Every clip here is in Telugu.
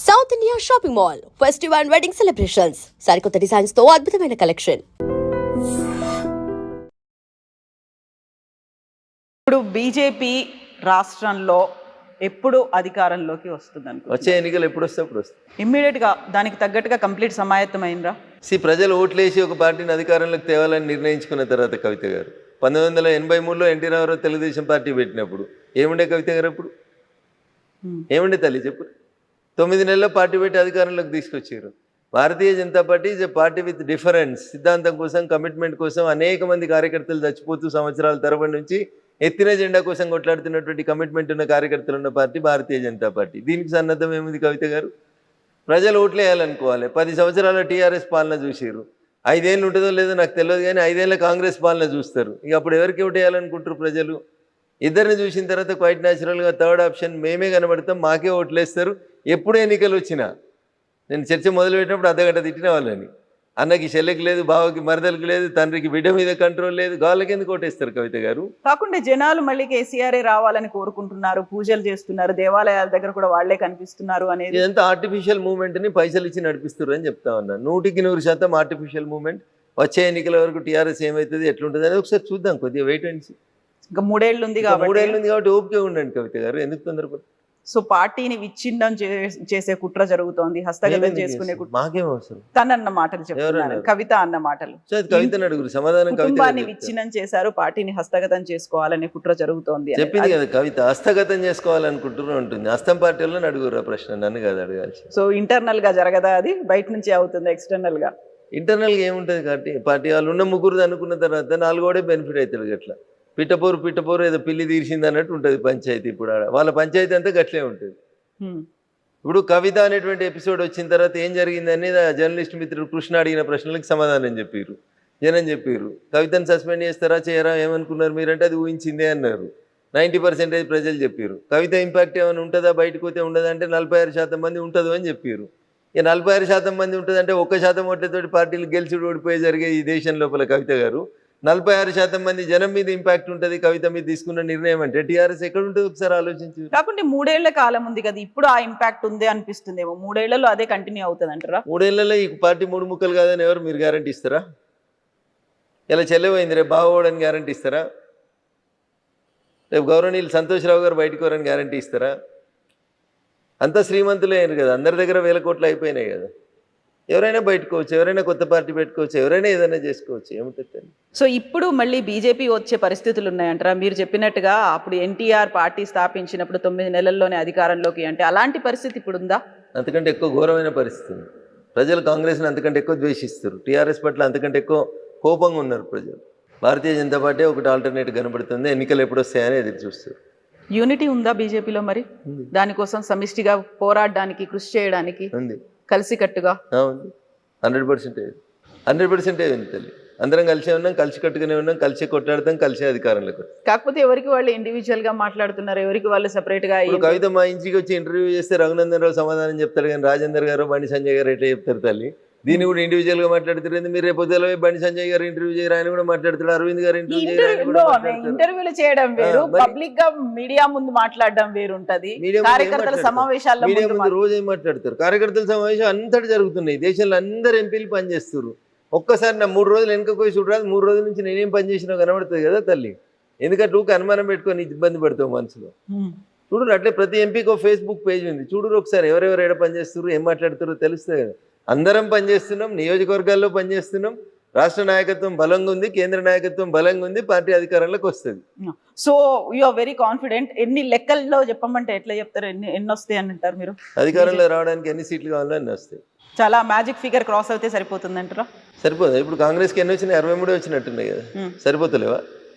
South India shopping mall festival and wedding celebrations సరికొత్త డిజైన్స్ తో అద్భుతమైన కలెక్షన్. ఇప్పుడు బీజేపీ రాష్ట్రంలో ఎప్పుడు అధికారంలోకి వస్తుంది అనుకో వచ్చే ఎన్నికలు ఎప్పుడు వస్తే అప్పుడు వస్తాయి. ఇమ్మీడియట్గా దానికి తగ్గట్టుగా కంప్లీట్ సమాయత్తమైందా? ప్రజలు ఓట్లేసి ఒక పార్టీని అధికారంలోకి తేవాలని నిర్ణయించుకున్న తర్వాత కవిత గారు 1983లో ఎన్టీ రామారావు తెలుగుదేశం పార్టీ పెట్టినప్పుడు ఏముండే కవిత గారు అప్పుడు ఏముండే తల్లి చెప్పు. 9 నెలల్లో పార్టీ పెట్టి అధికారంలోకి తీసుకొచ్చారు. Bharatiya Janata Party is a party with difference. సిద్ధాంతం కోసం, కమిట్మెంట్ కోసం అనేక మంది కార్యకర్తలు చచ్చిపోతూ సంవత్సరాల తరబడి నుంచి ఎత్తిన జెండా కోసం కొట్లాడుతున్నటువంటి కమిట్మెంట్ ఉన్న కార్యకర్తలు ఉన్న పార్టీ భారతీయ జనతా పార్టీ. దీనికి సన్నద్ధం ఏముంది కవిత గారు? ప్రజలు ఓట్లు వేయాలనుకోవాలి. 10 సంవత్సరాల టీఆర్ఎస్ పాలన చూసారు. 5 ఏళ్ళు ఉంటుందో లేదో నాకు తెలియదు, కానీ 5 ఏళ్ళ కాంగ్రెస్ పాలన చూస్తారు. ఇక అప్పుడు ఎవరికి ఓటు వేయాలనుకుంటారు ప్రజలు? ఇద్దరిని చూసిన తర్వాత క్వైట్ న్యాచురల్గా థర్డ్ ఆప్షన్ మేమే కనబడతాం, మాకే ఓట్లేస్తారు. ఎప్పుడు ఎన్నికలు వచ్చినా నేను చర్చ మొదలుపెట్టినప్పుడు అర్ధగంట తిట్టిన వాళ్ళని. అన్నకి చెల్లెకి లేదు, బావకి మరదలకి లేదు, తండ్రికి బిడ్డ మీద కంట్రోల్ లేదు, గాళ్ళకి ఎందుకు ఓటేస్తారు కవిత గారు? కాకుండా జనాలు మళ్ళీ కేసీఆర్ రావాలని కోరుకుంటున్నారు, పూజలు చేస్తున్నారు, దేవాలయాల దగ్గర కూడా వాళ్లే కనిపిస్తున్నారు అనేది ఇదంతా ఆర్టిఫిషియల్ మూవ్మెంట్ని పైసలు ఇచ్చి నడిపిస్తారు అని చెప్తా ఉన్నాను. 100% ఆర్టిఫిషియల్ మూవ్మెంట్. వచ్చే ఎన్నికల వరకు టీఆర్ఎస్ ఏమవుతుంది, ఎట్లుంటుంది అనేది ఒకసారి చూద్దాం. కొద్దిగా వెయిట్ అండ్ సీ. ఇంకా 3 ఏళ్ళు ఉంది కాబట్టి ఓపిక ఉండండి కవిత గారు, ఎందుకు తొందరపడి. సో పార్టీని విచ్ఛిన్నం చేసే కుట్ర జరుగుతోంది, హస్తగతం చేసుకునే కుట్ర. మాకేం అవసరం? తనన్న మాటలు చెప్తున్నారు, కవిత అన్న మాటలు. కవితను అడుగురు, సమాధానం. కుటుంబాన్ని విచ్ఛిన్నం చేశారు, పార్టీని హస్తగతం చేసుకోవాలనే కుట్ర జరుగుతోంది చెప్పింది కదా కవిత. హస్తగతం చేసుకోవాలనుకుంటున్నా ఉంటుంది. హస్తం పార్టీలో అడుగురు ఆ ప్రశ్న, నన్ను కాదు అడగాల్సి. సో ఇంటర్నల్ గా జరగదా అది? బయట నుంచి అవుతుంది ఎక్స్టర్నల్ గా? ఇంటర్నల్ గా ఏముంటుంది కాబట్టి పార్టీ వాళ్ళు ఉన్న ముగ్గురు అనుకున్న తర్వాత 4 బెనిఫిట్ అవుతుంది. గట్లా పిట్టపోరు ఏదో పిల్లి తీర్చింది అన్నట్టు ఉంటుంది పంచాయతీ. ఇప్పుడు వాళ్ళ పంచాయతీ అంతా గట్లే ఉంటుంది. ఇప్పుడు కవిత అనేటువంటి ఎపిసోడ్ వచ్చిన తర్వాత ఏం జరిగిందని జర్నలిస్ట్ మిత్రుడు కృష్ణ అడిగిన ప్రశ్నలకు సమాధానం చెప్పారు, జనం చెప్పారు. కవితను సస్పెండ్ చేస్తారా చేయరా ఏమనుకున్నారు మీరంటే అది ఊహించిందే అన్నారు. 90% ప్రజలు చెప్పారు. కవిత ఇంపాక్ట్ ఏమైనా ఉంటుందా బయటకు పోతే ఉండదంటే 46% మంది ఉంటుంది అని చెప్పారు. ఇక 46% మంది ఉంటుందంటే 1% ఓట్లతోటి పార్టీలు గెలిచి ఓడిపోయి జరిగే ఈ దేశం లోపల కవిత గారు 46% మంది జనం మీద ఇంపాక్ట్ ఉంటుంది కవిత మీద తీసుకున్న నిర్ణయం అంటే టీఆర్ఎస్ ఎక్కడ ఉంటుంది ఒకసారి ఆలోచించి. కాకుంటే 3 ఏళ్ల కాలం ఉంది కదా, ఇప్పుడు ఆ ఇంపాక్ట్ ఉంది అనిపిస్తుందేమో. 3 ఏళ్లలో అదే కంటిన్యూ అవుతుంది అంటారా? 3 ఏళ్లలో ఈ పార్టీ 3 ముక్కలు కాదని ఎవరు మీరు గ్యారంటీ ఇస్తారా? ఇలా చెల్లెపోయింది, రేపు బాగోవడానికి గ్యారంటీ ఇస్తారా? రేపు గౌరవనీయులు సంతోష్రావు గారు బయటకు వరని గ్యారంటీ ఇస్తారా? అంతా శ్రీమంతులే అయ్యారు కదా, అందరి దగ్గర 1000 కోట్లు అయిపోయినాయి కదా. ఎవరైనా బయటకోవచ్చు, ఎవరైనా కొత్త పార్టీ పెట్టుకోవచ్చు, ఎవరైనా ఏదైనా చేసుకోవచ్చు, ఏముంటుంది. సో ఇప్పుడు మళ్ళీ బీజేపీ వచ్చే పరిస్థితులు ఉన్నాయంటారా? మీరు చెప్పినట్టుగా అప్పుడు ఎన్టీఆర్ పార్టీ స్థాపించినప్పుడు 9 నెలల్లోనే అధికారంలోకి అంటే అలాంటి పరిస్థితి ఇప్పుడు ఉందా? అంతకంటే ఎక్కువ ఘోరమైన పరిస్థితి ఉంది. ప్రజలు కాంగ్రెస్ని అంతకంటే ఎక్కువ ద్వేషిస్తారు, టీఆర్ఎస్ పట్ల అంతకంటే ఎక్కువ కోపంగా ఉన్నారు ప్రజలు. భారతీయ జనతా పార్టీ ఒకటి ఆల్టర్నేట్ కనబడుతుంది. ఎన్నికలు ఎప్పుడు వస్తాయని ఎదురు చూస్తారు. యూనిటీ ఉందా బీజేపీలో? మరి దానికోసం సమిష్టిగా పోరాడడానికి, కృషి చేయడానికి ఉంది, కలిసికట్టుగా 100% తల్లి. అందరం కలిసే ఉన్నాం, కలిసి కట్టుకునే ఉన్నాం, కలిసి కొట్లాడతాం, కలిసే అధికారంలోకి. కాకపోతే ఎవరికి వాళ్ళు ఇండివిజువల్ గా మాట్లాడుతున్నారు, ఎవరికి వాళ్ళు సెపరేట్ గా. కవిత మా ఇంటికి వచ్చి ఇంటర్వ్యూ చేస్తే రఘునందన్ రావు సమాధానం చెప్తారు, కానీ రాజేందర్ గారు, బండి సంజయ్ గారు ఎట్లా చెప్తారు తల్లి? దీన్ని కూడా ఇండివిజువల్ గా మాట్లాడుతారు. మీరు రేపు పొద్దులో బండి సంజయ్ గారు ఇంటర్వ్యూ చేయరు, ఆయన కూడా మాట్లాడతారు. అరవింద్ గారు ఇంటర్వ్యూలు చేయడం వేరు, పబ్లిక్ గా మీడియా ముందు మాట్లాడడం వేరు ఉంటది. కార్యకర్తల సమావేశాల్లో మీడియా ముందు రోజు ఏం మాట్లాడతారు? కార్యకర్తల సమావేశం అంతటి జరుగుతున్నాయి దేశంలో, అందరు ఎంపీలు పనిచేస్తారు. ఒక్కసారి నా 3 రోజులు వెనక పోయి చూడరాదు, 3 రోజుల నుంచి నేనేం పని చేసినా కనబడుతుంది కదా తల్లి. ఎందుకంటే ఊరికి అనుమానం పెట్టుకొని ఇబ్బంది పడతావు మనసులో. చూడరు అట్లే ప్రతి ఎంపీకి ఒక ఫేస్బుక్ పేజ్ ఉంది, చూడరు ఒకసారి ఎవరెవరు ఎక్కడ పనిచేస్తారు, ఏం మాట్లాడుతారో తెలుస్తుంది కదా. అందరం పనిచేస్తున్నాం, నియోజకవర్గాల్లో పనిచేస్తున్నాం, రాష్ట్ర నాయకత్వం బలంగా ఉంది, కేంద్ర నాయకత్వం బలంగా ఉంది, పార్టీ అధికారంలోకి వస్తుంది. So you are very confident. ఎన్ని లెక్కల్లో చెప్పమంటే ఎట్లా చెప్తారు? ఎన్ని వస్తాయి అని అంటారు మీరు? అధికారంలో రావడానికి ఎన్ని సీట్లు కావాలో అన్ని వస్తాయి. చాలా మ్యాజిక్ ఫిగర్ క్రాస్ అయితే సరిపోతుంది అంటారా? సరిపోదు. ఇప్పుడు కాంగ్రెస్కి ఎన్ని వచ్చినాయి? 63 వచ్చినట్టున్నాయి కదా, సరిపోతలేవా?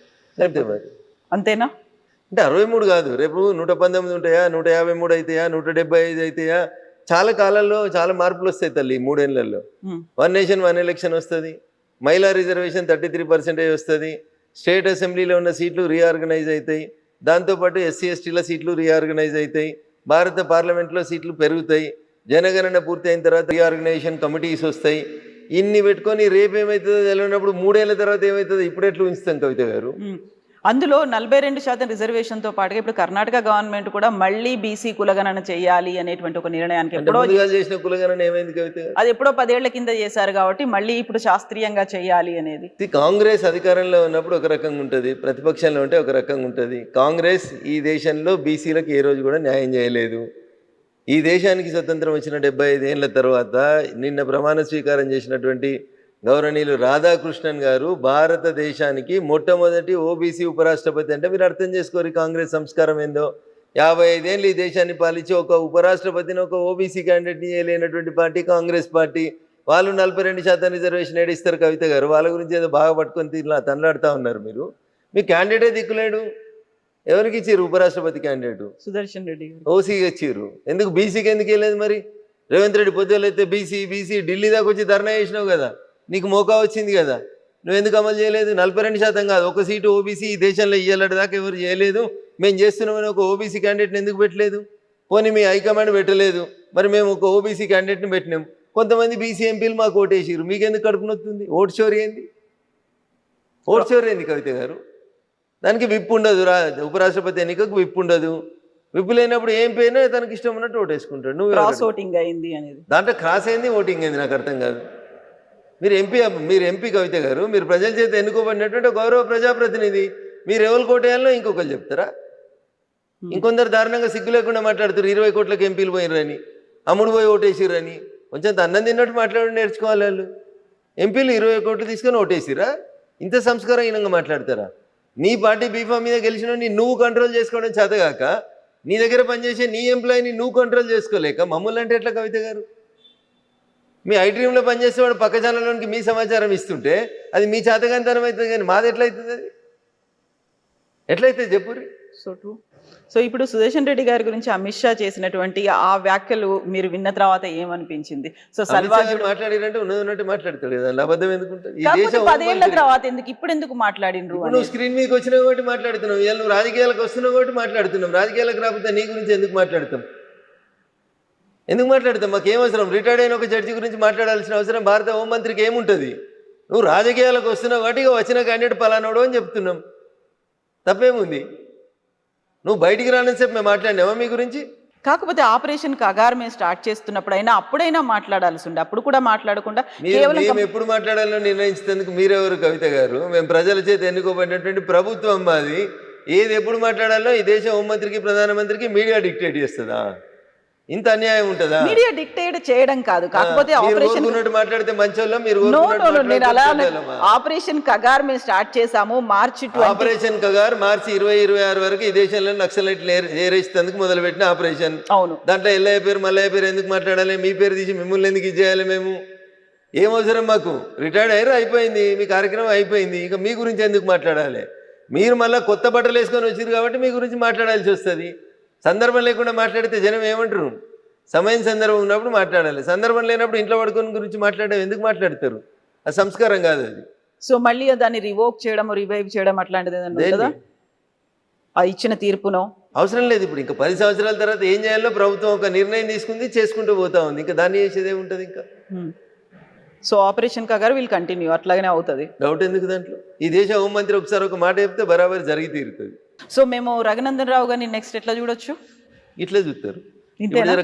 అంతే మరి. అంతేనా? అంటే 63 కాదు, రేపు 119 ఉంటాయా, 153 అవుతాయా, 175 అవుతాయా? చాలా కాలంలో చాలా మార్పులు వస్తాయి తల్లి. 3 ఏళ్లలో 1 నేషన్ 1 ఎలక్షన్ వస్తుంది, మహిళా రిజర్వేషన్ 33% వస్తుంది, స్టేట్ అసెంబ్లీలో ఉన్న సీట్లు రీఆర్గనైజ్ అవుతాయి, దాంతోపాటు ఎస్సీ ఎస్టీల సీట్లు రీఆర్గనైజ్ అవుతాయి, భారత పార్లమెంట్లో సీట్లు పెరుగుతాయి, జనగణన పూర్తి అయిన తర్వాత రీఆర్గనైజేషన్ కమిటీస్ వస్తాయి. ఇన్ని పెట్టుకొని రేపు ఏమవుతుందో తెలియనప్పుడు 3 ఏళ్ల తర్వాత ఏమవుతుందో ఇప్పుడు ఎట్లా ఉంచుతాం కవిత గారు? అందులో 42% రిజర్వేషన్తో పాటుగా ఇప్పుడు కర్ణాటక గవర్నమెంట్ కూడా మళ్ళీ బీసీ కులగణన చేయాలి అనేటువంటి ఒక నిర్ణయానికి అంటే ఎప్పుడో ముందుగా చేసిన కులగణన ఏమైంది కవిత గారు? అది ఎప్పుడో 10 ఏళ్ల కింద చేశారు కాబట్టి మళ్ళీ ఇప్పుడు శాస్త్రీయంగా చేయాలి అనేది. కాంగ్రెస్ అధికారంలో ఉన్నప్పుడు ఒక రకంగా ఉంటుంది, ప్రతిపక్షంలో ఉంటే ఒక రకంగా ఉంటుంది. కాంగ్రెస్ ఈ దేశంలో బీసీలకు ఏ రోజు కూడా న్యాయం చేయలేదు. ఈ దేశానికి స్వతంత్రం వచ్చిన 75 ఏళ్ల తర్వాత నిన్న ప్రమాణ స్వీకారం చేసినటువంటి గౌరవనీయులు రాధాకృష్ణన్ గారు భారతదేశానికి మొట్టమొదటి ఓబీసీ ఉపరాష్ట్రపతి. అంటే మీరు అర్థం చేసుకోరు కాంగ్రెస్ సంస్కారం ఏందో. 55 ఏళ్ళు ఈ దేశాన్ని పాలించి ఒక ఉపరాష్ట్రపతిని ఒక ఓబీసీ క్యాండిడేట్ని చేయలేనటువంటి పార్టీ కాంగ్రెస్ పార్టీ. వాళ్ళు 42% రిజర్వేషన్ ఏడిస్తారు కవిత గారు. వాళ్ళ గురించి ఏదో బాగా పట్టుకొని ఇలా తనలాడుతూ ఉన్నారు మీరు. మీ క్యాండిడేటే దిక్కులేడు. ఎవరికి ఇచ్చారు ఉపరాష్ట్రపతి క్యాండిడేట్? సుదర్శన్ రెడ్డి గారు ఓసీకి ఇచ్చారు. ఎందుకు బీసీకి ఎందుకు వెళ్ళలేదు మరి? రేవంత్ రెడ్డి పొద్దులు అయితే బీసీ ఢిల్లీ దాకా వచ్చి ధర్నా చేసినావు కదా, నీకు మోకా వచ్చింది కదా, నువ్వు ఎందుకు అమలు చేయలేదు? 42% కాదు, ఒక సీటు ఓబీసీ ఈ దేశంలో ఇయ్యాలటి దాకా ఎవరు చేయలేదు. మేము చేస్తున్నామని ఒక ఓబీసీ క్యాండిడేట్ని ఎందుకు పెట్టలేదు? పోనీ మీ హైకమాండ్ పెట్టలేదు, మరి మేము ఒక ఓబీసీ క్యాండిడేట్ని పెట్టినాం. కొంతమంది బీసీ ఎంపీలు మాకు ఓటేసారు, మీకెందుకు కడుపు నొత్తుంది? ఓటు చోరీ ఏంది? ఓటు చోరీ ఏంది కవిత గారు? దానికి విప్పు ఉండదు. ఉపరాష్ట్రపతి ఎన్నికకు విప్పు ఉండదు. విప్పు లేనప్పుడు ఏం పోయినా తనకి ఇష్టం ఉన్నట్టు ఓటేసుకుంటాడు. నువ్వు క్రాస్ ఓటింగ్ అయింది అనేది దాంట్లో క్రాస్ అయింది, ఓటింగ్ అయింది, నాకు అర్థం కాదు. మీరు ఎంపీ కవిత గారు, మీరు ప్రజల చేత ఎన్నుకోబడినటువంటి గౌరవ ప్రజాప్రతినిధి. మీరు ఎవరు కోటేయాలో ఇంకొకరు చెప్తారా? ఇంకొందరు దారుణంగా సిగ్గు లేకుండా మాట్లాడుతారు. 20 కోట్లకు ఎంపీలు పోయినరని, అమ్ముడు పోయి ఓటేసిరని. కొంచెం అన్నం తిన్నట్టు మాట్లాడి నేర్చుకోవాలి వాళ్ళు. ఎంపీలు 20 కోట్లు తీసుకొని ఓటేసిరా? ఇంత సంస్కారహీనంగా మాట్లాడతారా? నీ పార్టీ బీఫామ్ మీద గెలిచిన నువ్వు కంట్రోల్ చేసుకోవడం చేతగాక, నీ దగ్గర పనిచేసే నీ ఎంప్లాయీని నువ్వు కంట్రోల్ చేసుకోలేక మమ్మల్ని అంటే ఎట్లా కవిత గారు? మీ ఐటీఎంలో పనిచేసేవాడు పక్క ఛానల్లోనికి మీ సమాచారం ఇస్తుంటే అది మీ చేతగానితనం అవుతుంది, కానీ మాది ఎట్లయితుంది? అది ఎట్లయితే చెప్పుర్రి. So true. సో ఇప్పుడు సుదర్శన్ రెడ్డి గారి గురించి అమిత్ షా చేసినటువంటి ఆ వ్యాఖ్యలు మీరు విన్న తర్వాత ఏమనిపించింది? సో సల్వాజుడు మాట్లాడినంటే ఉన్నట్టు మాట్లాడతాడు కదా, అబద్ధం ఎందుకుంటుంది? ఈ కాకపోతే దేశం 10 ఏళ్ల తర్వాత ఎందుకు ఇప్పుడు ఎందుకు మాట్లాడినరు? నువ్వు స్క్రీన్ మీదకి వచ్చినావు కాబట్టి మాట్లాడుతున్నావు, ఇవాళ నువ్వు రాజకీయాలకు వస్తున్నావు కాబట్టి మాట్లాడుతున్నావు. రాజకీయాలకు రాకపోతే నీ గురించి ఎందుకు మాట్లాడతాం? మాకు ఏమవసరం? రిటైర్డ్ అయిన ఒక జడ్జి గురించి మాట్లాడాల్సిన అవసరం భారత హోంమంత్రికి ఏముంటుంది? నువ్వు రాజకీయాలకు వస్తున్నావు కాబట్టి వచ్చిన క్యాండిడేట్ పలానాడు అని చెప్తున్నాం, తప్పేముంది? నువ్వు బయటికి రాని సేపు మేము మాట్లాడినావా మీ గురించి? కాకపోతే ఆపరేషన్ కగార్ మేము స్టార్ట్ చేస్తున్నప్పుడైనా అప్పుడైనా మాట్లాడాల్సి ఉండే, అప్పుడు కూడా మాట్లాడకుండా మేము ఎప్పుడు మాట్లాడాలో నిర్ణయించేందుకు మీరెవరు కవిత గారు? మేము ప్రజల చేత ఎన్నుకోబడినటువంటి ప్రభుత్వం మాది. ఏది ఎప్పుడు మాట్లాడాలో ఈ దేశ హోంమంత్రికి ప్రధానమంత్రికి మీడియా డిక్టేట్ చేస్తుందా? ఇంత అన్యాయం ఉంటుందా? మీడియా డిక్టేట్ చేయడం కాదు, కాకపోతే ఆపరేషన్ మాట్లాడితే మంచోళ్ళ మీరు ఆపరేషన్ కగార్ మేము స్టార్ట్ చేసాము మార్చి ఆపరేషన్ కగార్ మార్చి 2026 వరకు ఈ దేశంలో నక్సలైట్లు ఏరేసేందుకు మొదలుపెట్టిన ఆపరేషన్. అవును. దాంట్లో ఎల్లయ్య పేరు మల్లయ్య పేరు ఎందుకు మాట్లాడాలి? మీ పేరు తీసి మిమ్మల్ని ఎందుకు ఇచ్చేయాలి? మేము ఏం అవసరం మాకు? రిటైర్డ్ అయ్యారు, అయిపోయింది, మీ కార్యక్రమం అయిపోయింది. ఇక మీ గురించి ఎందుకు మాట్లాడాలి? మీరు మళ్ళీ కొత్త బట్టలు వేసుకొని వచ్చారు కాబట్టి మీ గురించి మాట్లాడాల్సి వస్తుంది. సందర్భం లేకుండా మాట్లాడితే జనం ఏమంటారు? సమయం సందర్భం ఉన్నప్పుడు మాట్లాడాలి, సందర్భం లేనప్పుడు ఇంట్లో పడుకొని గురించి మాట్లాడడం ఎందుకు మాట్లాడతారు? అది సంస్కారం కాదు అది. సో మళ్ళీ దాన్ని రివోక్ చేయడం, రివైవ్ చేయడం అట్లాంటిది ఏదైనా ఆ ఇచ్చిన తీర్పునో అవసరం లేదు. ఇప్పుడు ఇంకా 10 సంవత్సరాల తర్వాత ఏం చేయాలో ప్రభుత్వం ఒక నిర్ణయం తీసుకుంది, చేసుకుంటూ పోతా ఉంది. ఇంకా దాన్ని చేసేది ఏముంటుంది ఇంకా? So operation Kagar will continue, అట్లాగనే అవుతుంది, డౌట్ ఎందుకు దాంట్లో? ఈ దేశ హోంమంత్రి ఒకసారి ఒక మాట చెప్తే బరాబర్ జరిగి తీరుతుంది. సో మేము రఘునందన్ రావు గారిని నెక్స్ట్ ఎట్లా చూడొచ్చు? ఇట్లా చూస్తారు.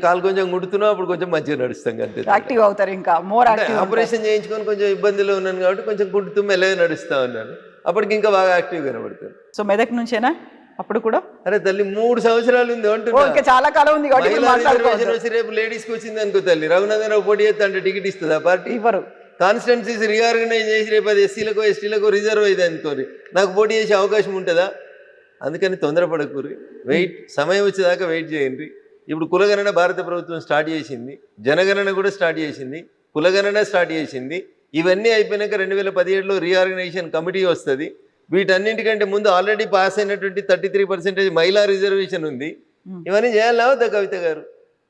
కాలు కొంచెం గుడుతున్నావు, అప్పుడు కొంచెం మంచిగా నడుస్తాం, అంతే. యాక్టివ్ అవుతారు, ఇంకా మోర్ యాక్టివ్. ఆపరేషన్ చేయించుకొని కొంచెం ఇబ్బందిలో ఉన్నాను కాబట్టి కొంచెం గుడుతూ మెల్లగా నడుస్తా ఉన్నాను, అప్పటికి ఇంకా బాగా యాక్టివ్ కనబడతారు. సో మెదక్ నుంచేనా అప్పుడు కూడా? అరే తల్లి 3 సంవత్సరాలు ఉంది అంటున్నా, చాలా కాలం ఉంది కాబట్టి. రేపు లేడీస్కి వచ్చింది అనుకో తల్లి, రఘునందన్ రావు పోటీ చేస్తా అంటే టికెట్ ఇస్తుందా పార్టీ? ఇవ్వరు. కాన్స్టిట్యున్సీస్ రీఆర్గనైజ్ చేసి రేపు అది ఎస్సీలకు ఎస్టీలకు రిజర్వ్ అయింది అనుకోరి, నాకు పోటీ చేసే అవకాశం ఉంటుందా? అందుకని తొందరపడకూరి, వెయిట్, సమయం వచ్చేదాకా వెయిట్ చేయండి. ఇప్పుడు కులగణన భారత ప్రభుత్వం స్టార్ట్ చేసింది, జనగణన కూడా స్టార్ట్ చేసింది, కులగణన స్టార్ట్ చేసింది. ఇవన్నీ అయిపోయినాక 2017లో రీఆర్గనైజేషన్ కమిటీ వస్తుంది. వీటన్నింటికంటే ముందు ఆల్రెడీ పాస్ అయినటువంటి 33% మహిళా రిజర్వేషన్ ఉంది. ఇవన్నీ చేయాలా వద్దా కవిత గారు?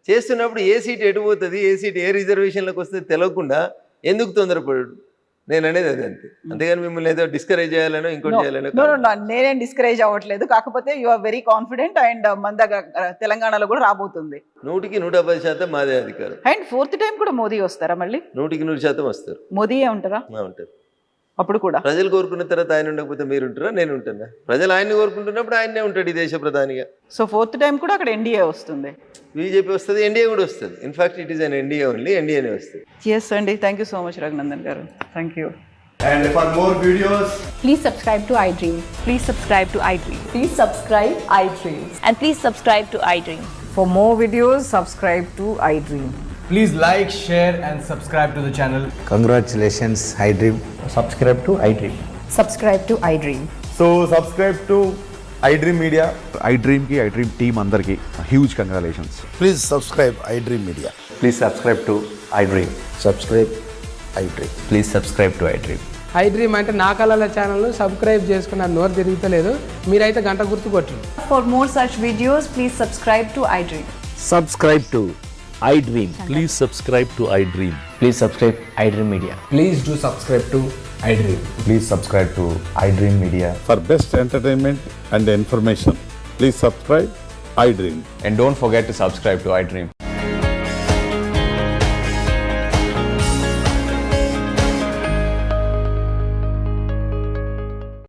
చేస్తున్నప్పుడు ఏ సీట్ ఎటు పోతుంది, ఏ సీట్ ఏ రిజర్వేషన్లకు వస్తుంది తెలియకుండా ఎందుకు తొందరపడు? నేను అనేది అది, అంతే. అంతేగాని మిమ్మల్ని ఏదో డిస్కరేజ్ చేయాలనో ఇంకోటి చేయాలనో. నేనేం డిస్కరేజ్ అవ్వట్లేదు, కాకపోతే you are very confident and మన తెలంగాణలో కూడా రాబోతుంది. 100% మాదే అధికారం. అండ్ 4th టైం కూడా మోదీ వస్తారా? మళ్ళీ 100% వస్తారు. మోదీయే ఉంటారా? ఉంటారు. అప్పుడు కూడా ప్రజలు కోరుకున్న తర్వాత ఆయన ఉండకపోతే మీరు ఉంటారా, నేను ఉంటున్నా? ప్రజలు ఆయన్ని కోరుకుంటున్నప్పుడు ఆయనే ఉంటాడు ఈ దేశ ప్రధానిగా. సో ఫోర్త్ టైం కూడా అక్కడ ఎన్డీఏ వస్తుంది. బీజేపీ వస్తుంది, ఎన్డీఏ కూడా వస్తుంది. In fact it is an NDA only, ఎన్డీఏనే వస్తుంది. ఎస్ అండి, thank you so much Raghunandan garu. Thank you. And for more videos, Please subscribe to iDream. Please subscribe to iDream. Please subscribe iDream. And please subscribe to iDream. For more videos, subscribe to iDream. please like, share, and subscribe to the channel. Congratulations, iDream. Subscribe to iDream. Subscribe to iDream. So subscribe to iDream Media. iDream team andarki huge congratulations. Please subscribe iDream Media. Please subscribe to iDream. Subscribe iDream. Please subscribe to iDream. iDream అంటే నా కళల ఛానల్ సబ్స్క్రైబ్ చేసుకున్న నోరు తిరుగుతలేదు, మీరైతే గంట గుర్తు కొట్టండి. For more such videos, please subscribe to iDream. Subscribe to iDream. Please subscribe to iDream. Please subscribe iDream Media. Please do subscribe to iDream. Please subscribe to iDream Media. For best entertainment and information, please subscribe iDream. And don't forget to subscribe to iDream.